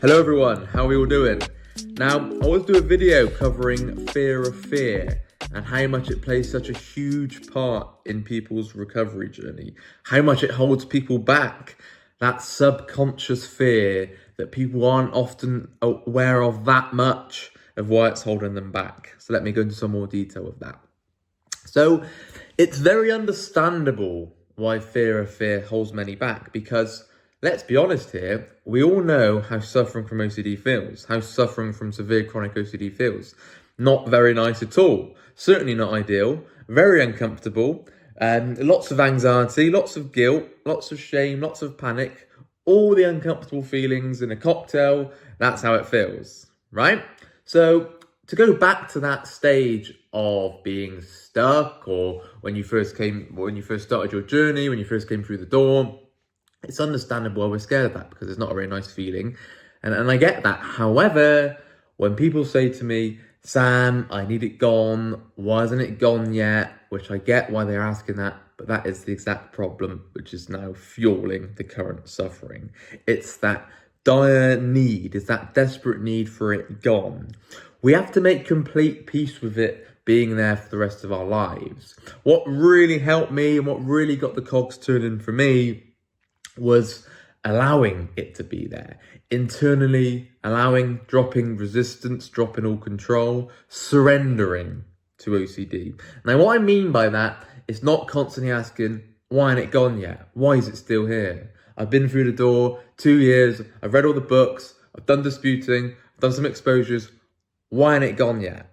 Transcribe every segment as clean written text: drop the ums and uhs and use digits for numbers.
Hello everyone, how are we all doing? Now, I want to do a video covering fear of fear and how much it plays such a huge part in people's recovery journey, how much it holds people back, that subconscious fear that people aren't often aware of that much of why it's holding them back. So let me go into some more detail of that. So it's very understandable why fear of fear holds many back, because let's be honest here, we all know how suffering from OCD feels, how suffering from severe chronic OCD feels. Not very nice at all, certainly not ideal, very uncomfortable, lots of anxiety, lots of guilt, lots of shame, lots of panic, all the uncomfortable feelings in a cocktail. That's how it feels, right? So to go back to that stage of being stuck, or when you first started your journey, when you first came through the door, it's understandable why we're scared of that, because it's not a very nice feeling. And I get that. However, when people say to me, Sam, I need it gone, why isn't it gone yet? Which I get why they're asking that, but that is the exact problem which is now fueling the current suffering. It's that dire need, it's that desperate need for it gone. We have to make complete peace with it being there for the rest of our lives. What really helped me and what really got the cogs turning for me was allowing it to be there, internally allowing, dropping resistance, dropping all control, surrendering to OCD. Now, what I mean by that is not constantly asking, why ain't it gone yet? Why is it still here? I've been through the door 2 years, I've read all the books, I've done disputing, I've done some exposures, why ain't it gone yet?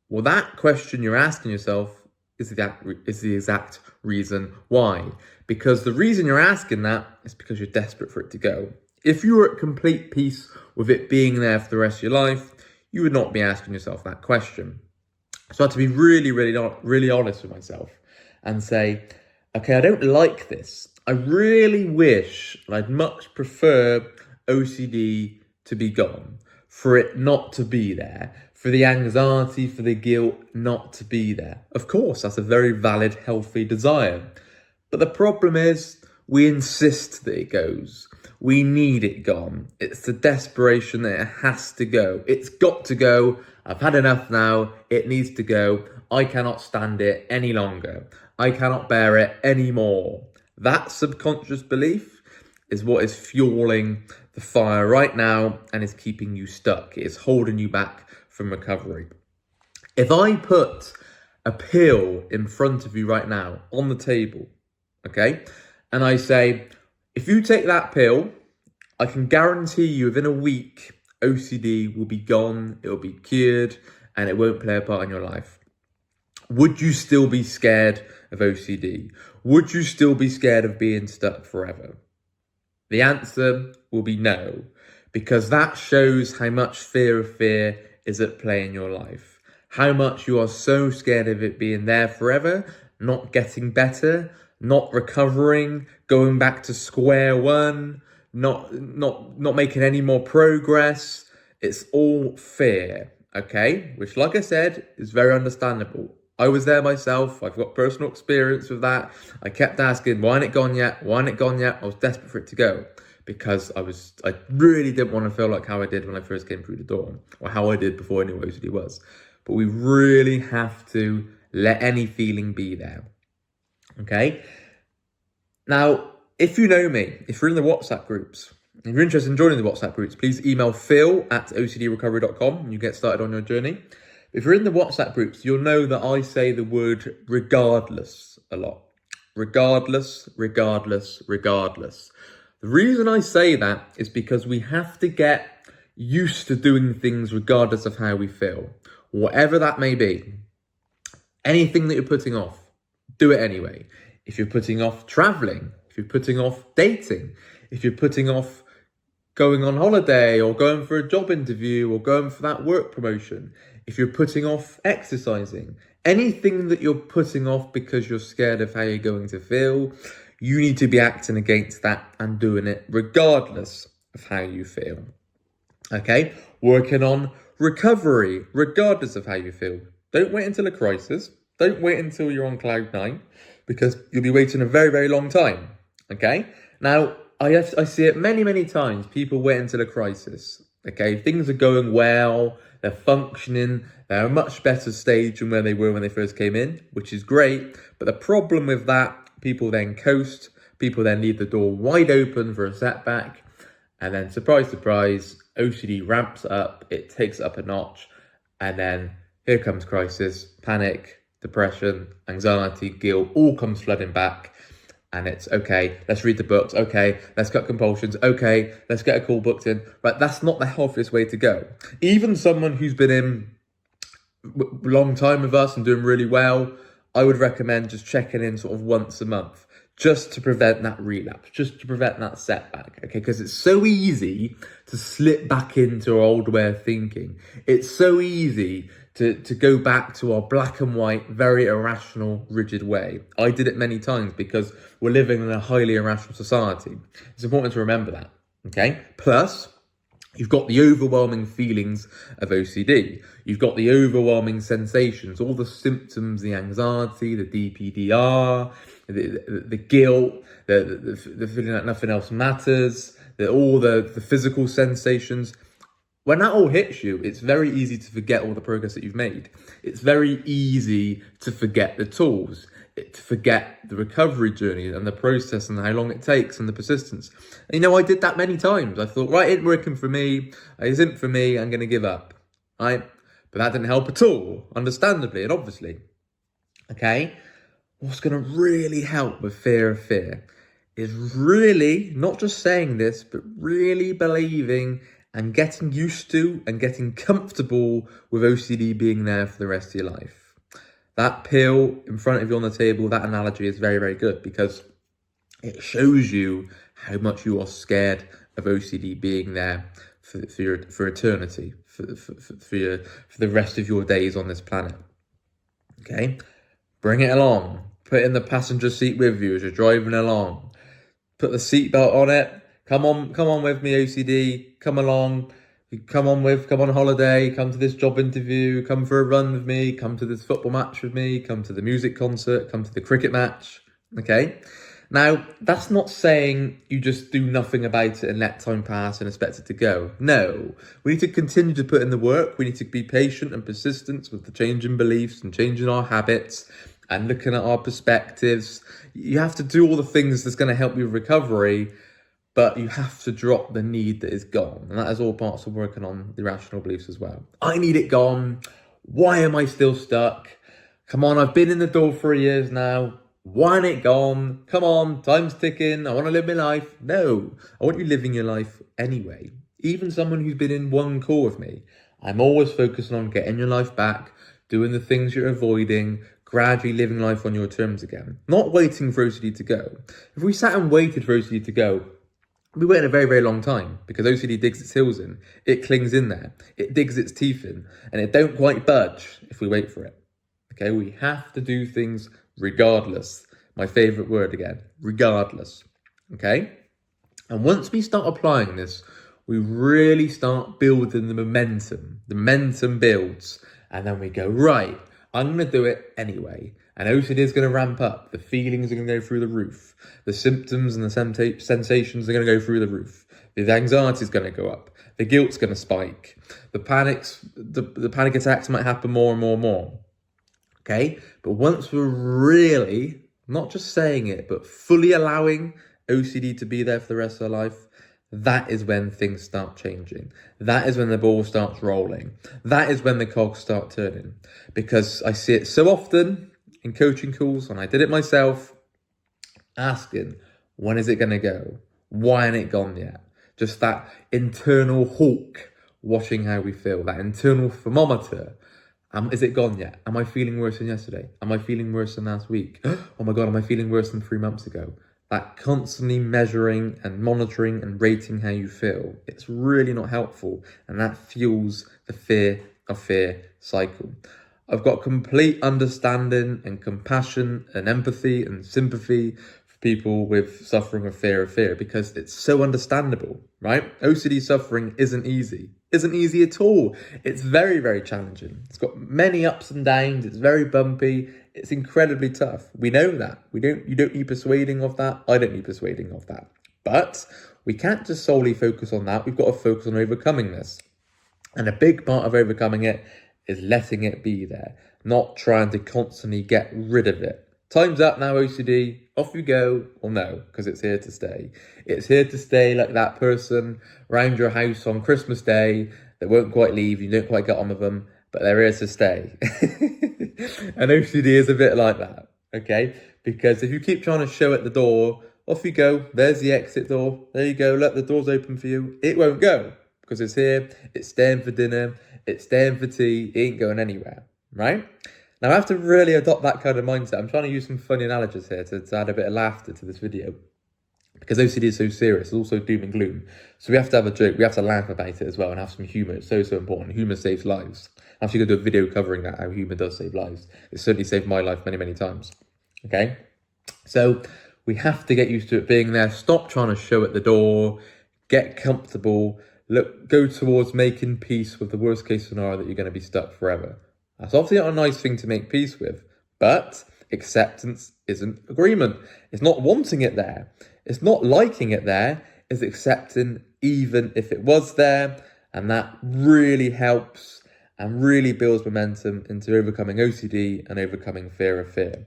Well, that question you're asking yourself is the exact reason why. Because the reason you're asking that is because you're desperate for it to go. If you were at complete peace with it being there for the rest of your life, you would not be asking yourself that question. So I had to be really honest with myself and say, okay, I don't like this. I really wish, and I'd much prefer OCD to be gone, for it not to be there, for the anxiety, for the guilt not to be there. Of course, that's a very valid, healthy desire. But the problem is, we insist that it goes. We need it gone. It's the desperation that it has to go. It's got to go. I've had enough now. It needs to go. I cannot stand it any longer. I cannot bear it anymore. That subconscious belief is what is fueling the fire right now and is keeping you stuck. It is holding you back from recovery. If I put a pill in front of you right now on the table, okay, and I say, if you take that pill, I can guarantee you within a week, OCD will be gone, it will be cured, and it won't play a part in your life. Would you still be scared of OCD? Would you still be scared of being stuck forever? The answer will be no, because that shows how much fear of fear is at play in your life. How much you are so scared of it being there forever, not getting better, not recovering, going back to square one, not making any more progress. It's all fear, okay? Which, like I said, is very understandable. I was there myself. I've got personal experience with that. I kept asking, why ain't it gone yet? Why ain't it gone yet? I was desperate for it to go, because I really didn't want to feel like how I did when I first came through the door, or how I did before I knew what OCD was. But we really have to let any feeling be there, okay? Now, if you know me, if you're in the WhatsApp groups, if you're interested in joining the WhatsApp groups, please email phil@ocdrecovery.com and you get started on your journey. If you're in the WhatsApp groups, you'll know that I say the word regardless a lot. Regardless, regardless, regardless. The reason I say that is because we have to get used to doing things regardless of how we feel, whatever that may be. Anything that you're putting off, do it anyway. If you're putting off traveling, if you're putting off dating, if you're putting off going on holiday or going for a job interview or going for that work promotion, if you're putting off exercising, anything that you're putting off because you're scared of how you're going to feel, you need to be acting against that and doing it regardless of how you feel. Okay? Working on recovery regardless of how you feel. Don't wait until a crisis. Don't wait until you're on cloud 9, because you'll be waiting a very, very long time. Okay? Now, I see it many, many times. People wait until a crisis. Okay, things are going well, they're functioning, they're a much better stage than where they were when they first came in, which is great. But the problem with that, people then coast, people then leave the door wide open for a setback, and then surprise, surprise, OCD ramps up, it takes it up a notch, and then here comes crisis, panic, depression, anxiety, guilt, all comes flooding back. And it's okay, let's read the books. Okay, let's cut compulsions. Okay, let's get a call booked in. But that's not the healthiest way to go. Even someone who's been in a long time with us and doing really well, I would recommend just checking in sort of once a month, just to prevent that relapse, just to prevent that setback, okay? Because it's so easy to slip back into our old way of thinking. It's so easy to go back to our black and white, very irrational, rigid way. I did it many times because we're living in a highly irrational society. It's important to remember that, okay? Plus, you've got the overwhelming feelings of OCD. You've got the overwhelming sensations, all the symptoms, the anxiety, the DPDR, the guilt, the feeling that nothing else matters, all the physical sensations. When that all hits you, it's very easy to forget all the progress that you've made. It's very easy to forget the tools, to forget the recovery journey and the process and how long it takes and the persistence. And, I did that many times. I thought, right, it ain't working for me. It isn't for me. I'm going to give up, right? But that didn't help at all, understandably and obviously. Okay? What's going to really help with fear of fear is really, not just saying this, but really believing and getting used to and getting comfortable with OCD being there for the rest of your life. That pill in front of you on the table, that analogy is very, very good because it shows you how much you are scared of OCD being there for eternity, for the rest of your days on this planet. Okay? Bring it along. Put it in the passenger seat with you as you're driving along. Put the seatbelt on it. Come on with me, OCD. Come along. Come on holiday. Come to this job interview. Come for a run with me. Come to this football match with me. Come to the music concert. Come to the cricket match. Okay? Now, that's not saying you just do nothing about it and let time pass and expect it to go. No. We need to continue to put in the work. We need to be patient and persistent with the changing beliefs and changing our habits and looking at our perspectives. You have to do all the things that's going to help you with recovery, but you have to drop the need that is gone. And that is all parts of working on the irrational beliefs as well. I need it gone. Why am I still stuck? Come on, I've been in the door for years now. Why ain't it gone? Come on, time's ticking. I want to live my life. No, I want you living your life anyway. Even someone who's been in one call with me, I'm always focusing on getting your life back, doing the things you're avoiding, gradually living life on your terms again. Not waiting for OCD to go. If we sat and waited for OCD to go, we wait a very, very long time because OCD digs its heels in. It clings in there. It digs its teeth in. And it don't quite budge if we wait for it. Okay, we have to do things regardless. My favourite word again, regardless. Okay? And once we start applying this, we really start building the momentum. The momentum builds. And then we go, right, I'm going to do it anyway. And OCD is going to ramp up. The feelings are going to go through the roof. The symptoms and the sensations are going to go through the roof. The anxiety is going to go up. The guilt's going to spike. The panic attacks might happen more and more and more. Okay? But once we're really, not just saying it, but fully allowing OCD to be there for the rest of our life, that is when things start changing. That is when the ball starts rolling. That is when the cogs start turning. Because I see it so often in coaching calls, and I did it myself, asking, when is it going to go? Why ain't it gone yet? Just that internal hawk watching how we feel, that internal thermometer. Is it gone yet? Am I feeling worse than yesterday? Am I feeling worse than last week? Oh my God, am I feeling worse than 3 months ago? That constantly measuring and monitoring and rating how you feel, it's really not helpful. And that fuels the fear of fear cycle. I've got complete understanding and compassion and empathy and sympathy for people with suffering with fear of fear because it's so understandable, right? OCD suffering isn't easy. Isn't easy at all. It's very, very challenging. It's got many ups and downs. It's very bumpy. It's incredibly tough. We know that. You don't need persuading of that. I don't need persuading of that. But we can't just solely focus on that. We've got to focus on overcoming this. And a big part of overcoming it is letting it be there, not trying to constantly get rid of it. Time's up now, OCD. Off you go. Well, no, because it's here to stay. It's here to stay like that person round your house on Christmas Day that won't quite leave. You don't quite get on with them, but they're here to stay. And OCD is a bit like that, okay? Because if you keep trying to show at the door, off you go. There's the exit door. There you go. Look, the door's open for you. It won't go because it's here. It's staying for dinner. It's staying for tea. It ain't going anywhere, right? Now, I have to really adopt that kind of mindset. I'm trying to use some funny analogies here to add a bit of laughter to this video because OCD is so serious. It's also doom and gloom. So we have to have a joke. We have to laugh about it as well and have some humour. It's so important. Humour saves lives. I'm actually going to do a video covering that, how humour does save lives. It certainly saved my life many, many times. Okay? So we have to get used to it being there. Stop trying to show at the door. Get comfortable. Go towards making peace with the worst case scenario that you're going to be stuck forever. That's obviously not a nice thing to make peace with, but acceptance isn't agreement. It's not wanting it there. It's not liking it there. It's accepting even if it was there. And that really helps and really builds momentum into overcoming OCD and overcoming fear of fear.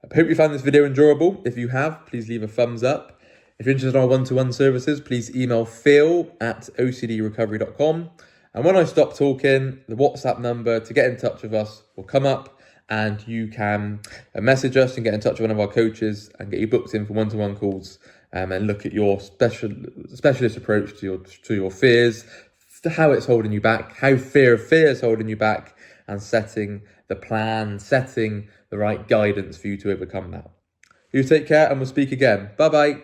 I hope you found this video enjoyable. If you have, please leave a thumbs up. If you're interested in our one-to-one services, please email phil@ocdrecovery.com. And when I stop talking, the WhatsApp number to get in touch with us will come up and you can message us and get in touch with one of our coaches and get you booked in for one-to-one calls and look at your specialist approach to your fears, how it's holding you back, how fear of fear is holding you back, and setting the plan, setting the right guidance for you to overcome that. You take care and we'll speak again. Bye-bye.